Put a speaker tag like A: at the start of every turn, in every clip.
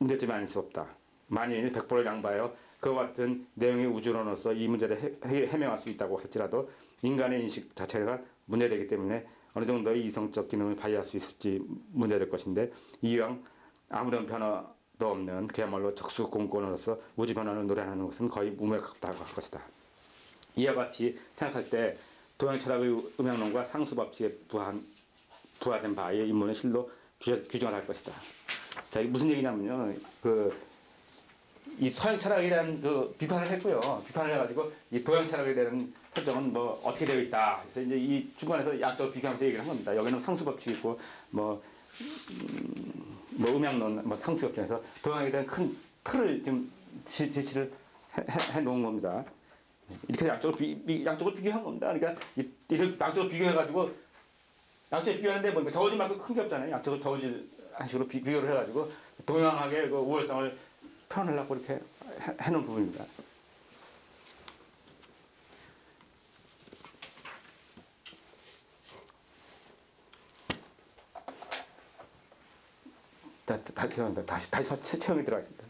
A: 문제점이 아닐 수 없다. 만일 백보를 양보하여 그와 같은 내용의 우주론으로서 이 문제를 해명할 수 있다고 할지라도 인간의 인식 자체가 문제되기 때문에 어느 정도의 이성적 기능을 발휘할 수 있을지 문제될 것인데 이왕 아무런 변화도 없는 그야말로 적수공권으로서 우주 변화를 노래하는 것은 거의 무모하다고 할 것이다. 이와 같이 생각할 때 도양 철학의 음양론과 상수 법칙에 부하된 바의 인문의 실로 규정을 할 것이다. 자, 이게 무슨 얘기냐면요. 이 서양 철학이라는 비판을 했고요. 비판을 해가지고 이 도양 철학에 대한 설정은 뭐 어떻게 되어 있다. 그래서 이제 이 중간에서 양적으로 비교하면서 얘기를 한 겁니다. 여기는 상수 법칙이 있고 뭐 음양론, 뭐 상수 법칙에서 도양에 대한 큰 틀을 지금 제시를 해 놓은 겁니다. 이렇게 양쪽을 비교한 겁니다. 그러니까 이를 양쪽을 비교해가지고 양쪽을 비교하는데 뭐 저어질 만큼 큰 게 없잖아요. 양쪽을 저어질 한 식으로 비교를 해가지고 동양학의 그 우월성을 표현하려고 이렇게 해놓은 부분입니다. 다시 체험에 들어가겠습니다.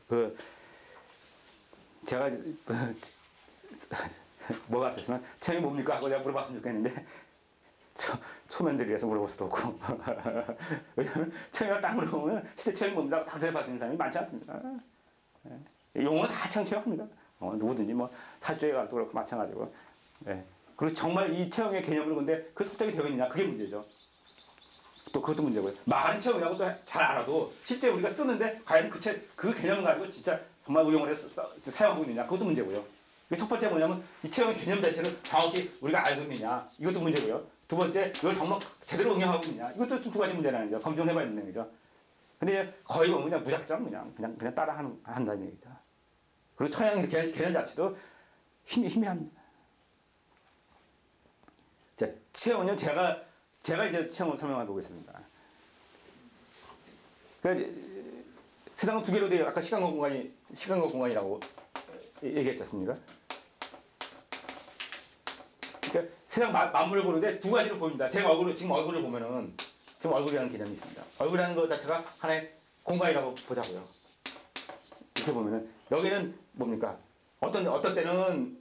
A: 제가 뭐 같았으면 체험이 뭡니까 하고 내가 물어봤으면 좋겠는데 초면들이라서 물어볼 수도 없고 왜냐하면 체험이가 딱 물어보면 실제 체험이 뭡니까 하고 딱 대답할 수 있는 사람이 많지 않습니다. 용어는 다 체험합니다. 누구든지 뭐 사주에 가도 그렇고 마찬가지고. 그리고 정말 이 체험의 개념을 근데 그 설정이 되어 있느냐 그게 문제죠. 또 그것도 문제고요. 말은 체험이라고 또 잘 알아도 실제 우리가 쓰는데 과연 그 개념을 가지고 진짜 정말 응용을 해서 사용하고 있느냐 그것도 문제고요. 첫 번째 뭐냐면 이 체험의 개념 자체를 정확히 우리가 알고 있느냐 이것도 문제고요. 두 번째 이걸 정말 제대로 응용하고 있느냐 이것도 두 가지 문제라는 거죠. 검증해봐야 되는 거죠. 근데 거의 보면 그냥 무작정 그냥 따라 한다는 얘기죠. 그리고 천양 개념 자체도 희미합니다. 자, 체험은요 제가 이제 체험을 설명해 보겠습니다. 그러니까 세상은 두 개로 돼요. 아까 시간과 공간이라고 얘기했지 않습니까? 그러니까 세상 만물을 보는데 두 가지로 보입니다. 지금 얼굴을 보면은 지금 얼굴이라는 개념이 있습니다. 얼굴이라는 것 자체가 하나의 공간이라고 보자고요. 이렇게 보면은 여기는 뭡니까? 어떤 때는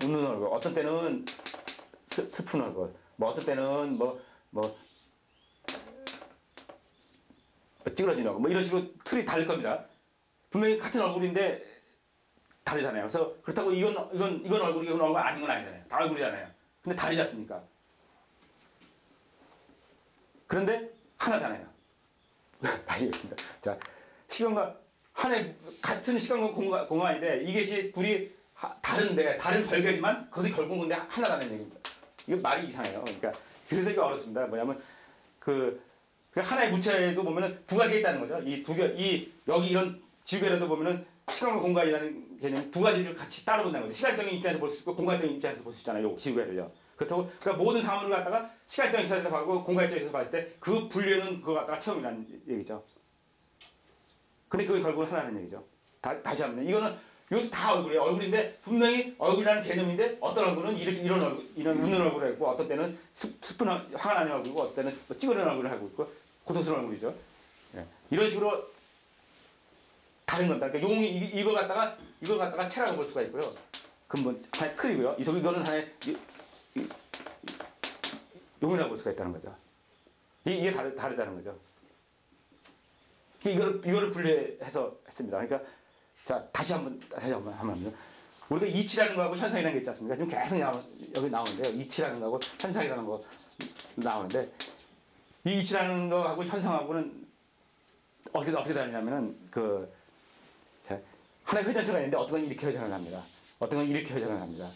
A: 웃는 얼굴, 어떤 때는 슬픈 얼굴, 뭐 어떤 때는 뭐 찌그러진 얼굴, 뭐 이런 식으로 틀이 다를 겁니다. 분명히 같은 얼굴인데 다르잖아요. 그래서 그렇다고 이건 얼굴이 이건 얼굴 아닌 건 아니잖아요. 다 얼굴이잖아요. 근데 다르지 않습니까? 그런데 하나잖아요. 다시 얘기했습니다. 자, 시간과 하나의 같은 시간과 공간인데 이것이 둘이 다른데 다른 별개지만 그것이 결국은 근데 하나라는 얘기입니다. 이거 말이 이상해요. 그러니까 그래서 이게 어렵습니다. 뭐냐면 그 하나의 무체에도 보면은 두 가지가 있다는 거죠. 여기 이런 지구에도 보면은 시간과 공간이라는 개념 두 가지를 같이 따로 본다는 거죠. 시간적인 입장에서 볼 수 있고 공간적인 입장에서 볼 수 있잖아요. 지구에를요. 그렇다고 그러니까 모든 사물을 갖다가 시간적인 입장에서 보고 공간적인 입장에서 봤을 때 그 분류는 그거 갖다가 체험이라는 얘기죠. 근데 그게 결국은 하나는 얘기죠. 다시 한번 이것도 다 얼굴이에요. 얼굴인데 분명히 얼굴이라는 개념인데 어떤 얼굴은 이런 얼굴, 이런 웃는 얼굴을 하고 어떤 때는 슬픈 화가 나는 얼굴이고 어떤 때는 뭐 찌그러진 얼굴을 하고 있고 고통스러운 얼굴이죠. 이런 식으로 다른 겁니다. 그러니까 이걸 갖다가 체라고 볼 수가 있고요. 근본 하나의 틀이고요. 이거는 하나의 용이라고 볼 수가 있다는 거죠. 이게 다르다는 거죠. 이거를 분류해서 했습니다. 그러니까 자 다시 한번 하면 우리가 이치라는 거하고 현상이라는 게 있지 않습니까? 지금 계속 여기 나오는데요. 이치라는 거하고 현상이라는 거 나오는데 이 이치라는 거하고 현상하고는 어떻게 다르냐면은 하나의 회전체가 있는데 어떤 건 이렇게 회전을 합니다. 어떤 건 이렇게 회전을 합니다.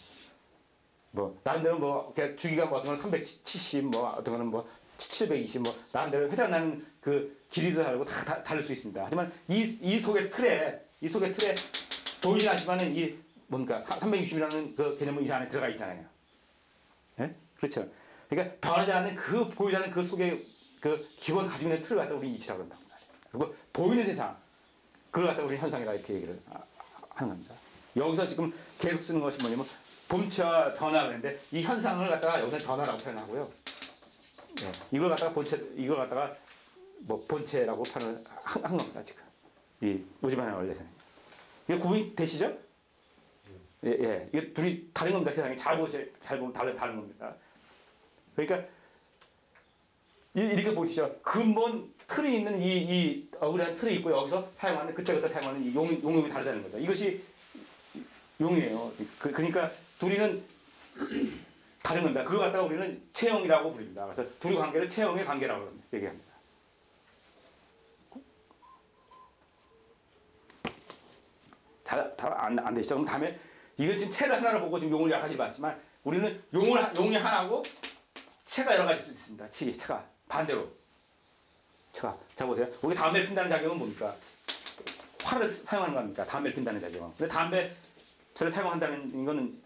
A: 뭐 나름대로 뭐 주기가 뭐 어떤 건 370, 뭐 어떤 거는 뭐 720, 뭐 나름대로 회전하는 그 길이도 다르고 다 다를 수 있습니다. 하지만 이 속의 틀에 보이진 않지만은 이 뭡니까 360이라는 그 개념은 이 안에 들어가 있잖아요. 예? 그렇죠. 그러니까 변하지 않는 보이지 않는 그 속에 그 기본 가지고 있는 틀을 갖다 우리 이치라고 한다고 말이에요. 그리고 보이는 세상 그걸 갖다 우리 현상이라 이렇게 얘기를 하는 겁니다. 여기서 지금 계속 쓰는 것이 뭐냐면 본체와 변화 그랬는데 이 현상을 갖다가 여기서 변화라고 표현하고요. 이걸 갖다가 뭐 본체라고 판을 한 겁니다 지금 이 우주반의 원래서는. 이게 구분이 되시죠? 예, 예. 이게 둘이 다른 겁니다. 세상에 잘 보면 다른 겁니다. 그러니까 이렇게 보시죠. 근본 틀이 있는 이 억울한 틀이 있고 여기서 사용하는 그때그때 사용하는 이 용음이 다르다는 거죠. 이것이 용이에요. 그러니까 둘이는 다른 겁니다. 그걸 갖다가 우리는 체형이라고 부릅니다. 그래서 둘의 관계를 체형의 관계라고 얘기합니다. 잘 안 되시죠? 그럼 다음에 이건 지금 체를 하나를 보고 지금 용을 여러 가지 봤지만 우리는 용이 하나고 체가 여러 가지 수 있습니다. 체가 반대로 체가 자 보세요. 우리 담배를 핀다는 작용은 뭡니까? 화를 사용하는 겁니까? 담배를 핀다는 작용은. 근데 담배를 사용한다는 이거는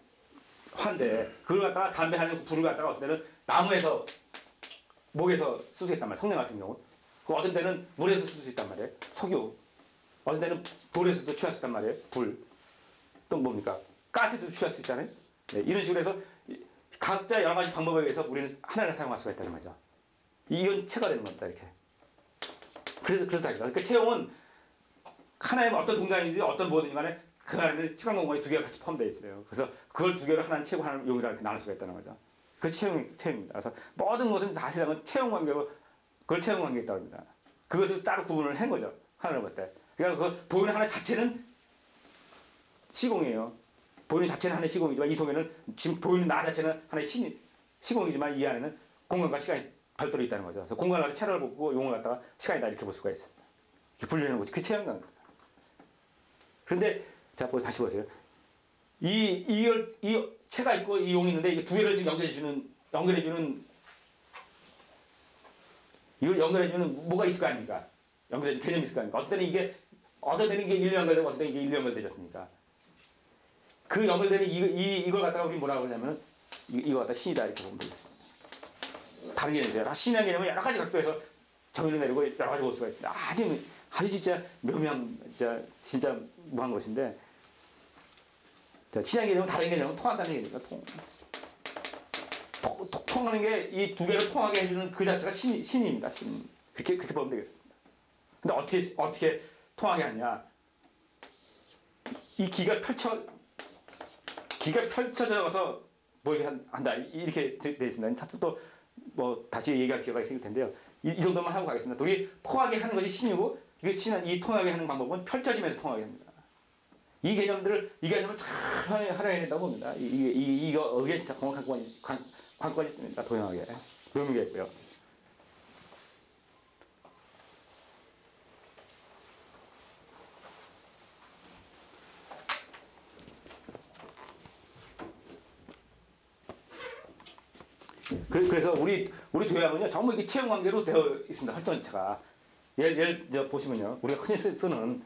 A: 화인데 그걸 갖다가 담배 하는 불을 갖다가 어떤 때는 나무에서 목에서 쓸 수 있단 말이에요. 성냥 같은 경우. 그 어떤 때는 물에서 쓸 수 있단 말이에요. 석유. 어떤 때는 돌에서도 취할 수 있단 말이에요. 불. 또 뭡니까? 가스에서도 취할 수 있잖아요. 네, 이런 식으로 해서 각자 여러 가지 방법에 의해서 우리는 하나를 사용할 수가 있다는 거죠. 이건 체가 되는 겁니다. 이렇게. 그래서 합니다. 그러니까 체형은 하나의 어떤 동작이든지 어떤 뭐든지 간에 그 안에는 시간공간이 두 개가 같이 포함되어 있어요. 그래서 그걸 두 개로 하나는 체고 하나는 용이라 이렇게 나눌 수가 있다는 거죠. 그 체형입니다. 그래서 모든 것은 사실상은 체형 관계고 그걸 체형 관계에 있다고 합니다. 그것을 따로 구분을 한 거죠. 하나를 볼 때. 그러니까 그 보이는 하나 자체는 시공이에요. 보이는 자체는 하나의 시공이지만 이 속에는 지금 보이는 나 자체는 하나의 시공이지만 이 안에는 공간과 시간이 별도로 있다는 거죠. 그래서 공간을 갖다 체를 보고 용을 갖다가 시간이다 이렇게 볼 수가 있습니다. 이렇게 분리하는 거죠. 그 체형입니다. 그런데 자 다시 보세요. 이 체가 있고 이 용이 있는데 이게 두 개를 지금 연결해주는 이걸 연결해주는 뭐가 있을 거 아닙니까? 연결해주는 개념이 있을 거 아닙니까? 어떤 때는 이게 1년 연결되고 어떤 때는 이게 1년 연결되졌습니까? 그 연결되는 이걸 갖다가 우리 뭐라고 그러냐면 이거 갖다 신이다 이렇게 보면 되겠습니다. 다른 개념이죠. 신이라는 개념은 여러 가지 각도에서 정의를 내리고 여러 가지 볼 수가 있습니다. 아주 진짜 묘미한 진짜 무한 것인데 자, 신의 개념은 다른 개념은 통한다는 얘기입니다. 통하는 게 이 두 개를 통하게 해주는 그 자체가 신입니다. 신. 그렇게 보면 되겠습니다. 근데 어떻게 통하게 하냐? 이 기가 펼쳐져서 뭐 한다 이렇게 되어 있습니다. 차트 또뭐 다시 얘기할 기회가 생길 텐데요. 이 정도만 하고 가겠습니다. 우리 통하게 하는 것이 신이고 이 통하게 하는 방법은 펼쳐지면서 통하게 합니다. 이 개념을 잘 활용해야 된다고 봅니다. 이거 의견 진짜 정확한 관건이 있습니다. 도형하게. 묘미가 있고요. 그래서 우리 도형은요, 전부 이게 체형 관계로 되어 있습니다. 활전체가. 예를 보시면요, 우리가 흔히 쓰는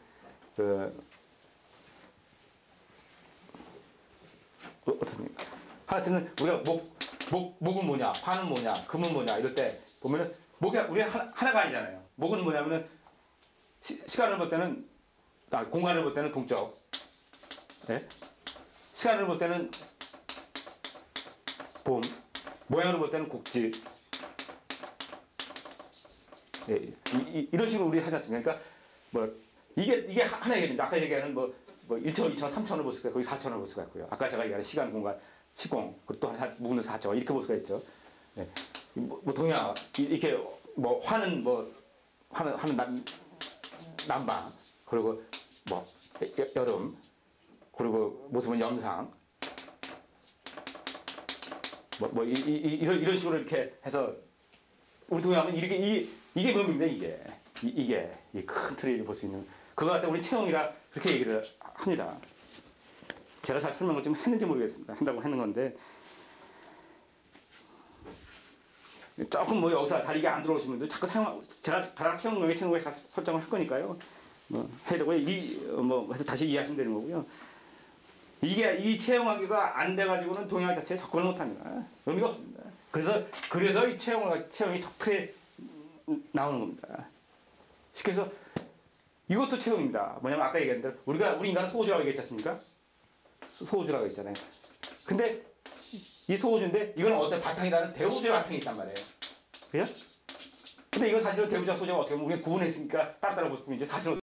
A: 어떻습니까? 하나는 우리가 목은 뭐냐, 화는 뭐냐, 금은 뭐냐 이럴 때 보면은 목이 우리 하나가 아니잖아요. 목은 뭐냐면은 시간을 볼 때는 공간을 볼 때는 동적, 네? 시간을 볼 때는 봄, 모양으로 볼 때는 국지. 네, 이런 식으로 우리 하지 않습니까? 그러니까 뭐 이게 하나의 개념입니다. 아까 얘기하는 뭐 1차원, 2차원, 3차원을 볼 수가 있고, 거기 4차원을 볼 수가 있고요. 아까 제가 얘기하는 시간, 공간, 시공, 그리고 또 하나 묶는 4차원 이렇게 볼 수가 있죠. 네. 뭐 동양 이렇게 뭐 화는 남방, 그리고 뭐 여름, 그리고 모습은 염상, 이런 식으로 이렇게 해서 우리 동양은 이게 뭡니까 이게 이 큰 틀을 볼 수 있는. 그거 갖다 우리 체형이라 그렇게 얘기를 합니다. 제가 잘 설명을 좀 했는지 모르겠습니다. 한다고 하는 건데 조금 뭐 여기서 잘 이게 안 들어오시는 분들 자꾸 제가 다른 체형력의 설정을 할 거니까요. 뭐 해야 되고 그래서 다시 이해하시면 되는 거고요. 이 체형하기가 안 돼가지고는 동양 자체에 접근을 못합니다. 의미가 없습니다. 그래서 이 체형이 턱틀에 나오는 겁니다. 쉽게 해서 이것도 체형입니다. 뭐냐면 아까 얘기한 대로 우리 인간은 소우주라고 얘기했지 않습니까? 소우주라고 했잖아요. 근데 이 소우주인데 이건 어떤 바탕이라는 대우주의 바탕이 있단 말이에요. 그죠? 근데 이거 사실은 대우자 소자가 어떻게 보면 우리가 구분했으니까 따로따로 볼 뿐이지 사실은